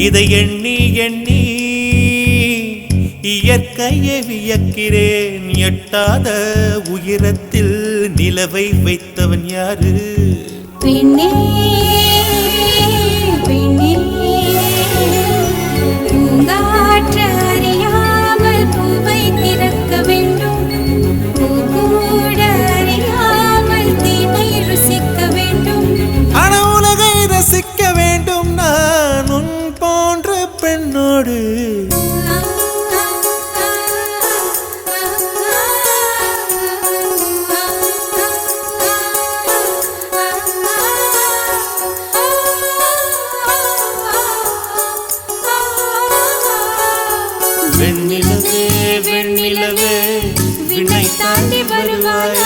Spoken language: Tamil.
இதை எண்ணி எண்ணி இயற்கையை வியக்கிறேன். எட்டாத உயரத்தில் நிலவை வைத்தவன் யாரு? பெண்ணே பெண்ணே பூங்காற்று அறியாமல் பூவை திறக்க வேண்டும். பூ கூட அறியாமல் தீமை ருசிக்க வேண்டும். ஆன உலகை ரசிக்க வேண்டும் நான் உன் போன்ற பெண்ணோடு. வெண்ணிலவே வெண்ணிலவே விண்ணை தாண்டி வருவாய்.